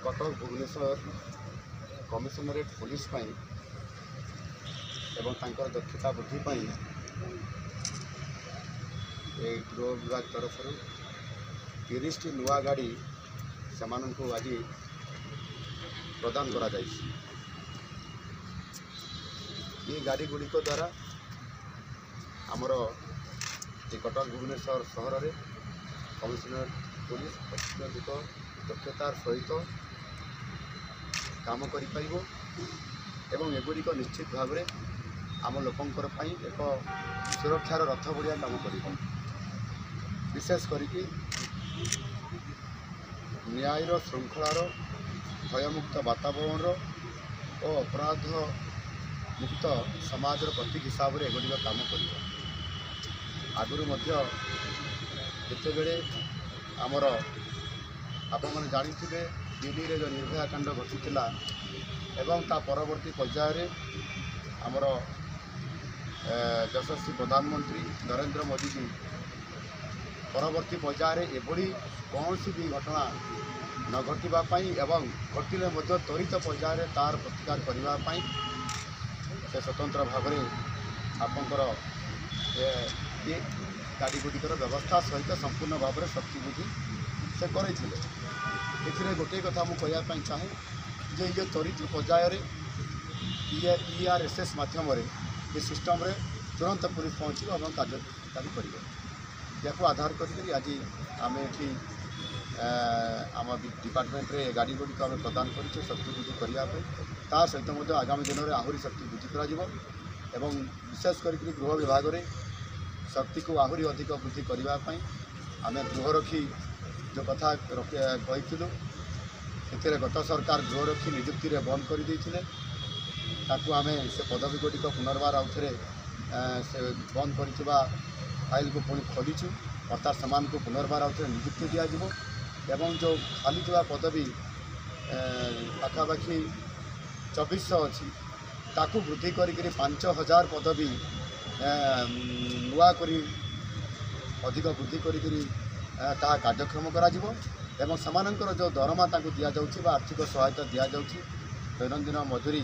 Cuttack Bhubaneswar commissionerate police एवं तांकर दक्षता वृद्धि गृह विभाग तरफ 30 टी नुआ गाड़ी से आज प्रदान करा ये गाड़ी गुड़िक द्वारा आमर कटक भुवनेश्वर सहर में कमिशनरेट पुलिस अत्यधिक दक्षतार सहित काम करिपारिबो एवं एगुड़िक निश्चित भाव में आम लोकंकर पई एक सुरक्षार रथ बढ़िया काम करिबो। विशेष करिकि न्यायर श्रृंखलार भयमुक्त वातावरण और अपराध मुक्त समाज प्रतीक हिसाब से एगुड़िक काम करिबो। आगुरी मध्य जितेबले आमर आपण मैंने जानी दिल्ली रे जो निर्भया कांड घटीला एवं ता परवर्ती पर्यायर आमर यशस्वी प्रधानमंत्री नरेंद्र मोदी जी परवर्ती पर्यायर एभली कौन भी घटना न घटवाई एवं घटिले त्वरित पर्यायर तार प्रतिकार करने से स्वतंत्र भाव में आपंकर ये गाड़ी गुड़िकर व्यवस्था सहित संपूर्ण भाव में शक्ति बुद्धि से करे गोटे कथा मुझे कहवाई चाहे जे ये त्वरित पर्यायर ERSS माध्यम ये सिस्टम रे तुरंत पुलिस पहुँच और कार्यकारी कर आधार कर आज आम ये आम डिपार्टमेंट रे गाड़ी गुड़िक आम प्रदान कर शक्ति वृद्धि करने ता सहित आगामी दिन में आहरी शक्ति वृद्धि कर विशेष कर गृह विभाग में शक्ति को आहरी अधिक वृद्धि करने आम गृहरक्षी जो कथा कही गत सरकार गृहरक्षी नियुक्ति रे बंद कर ताकू आम से पदवी गुड़िक पुनर्बार आउ थे से बंद कर फाइल को पुणी खोलीचु अर्थात सामान को पुनर्बार आउ थे नियुक्ति दिज्व एवं जो खाली पदवी पाखापाखि 2400 अच्छी ताकू वृद्धि करी 5000 पदवी नुआ करी अधिक वृद्धि करी कार्यक्रम करा एवं समानंकर जो दरमा ताकू दि जाउछि बा आर्थिक सहायता दि जाउछि दैनंदिन मजूरी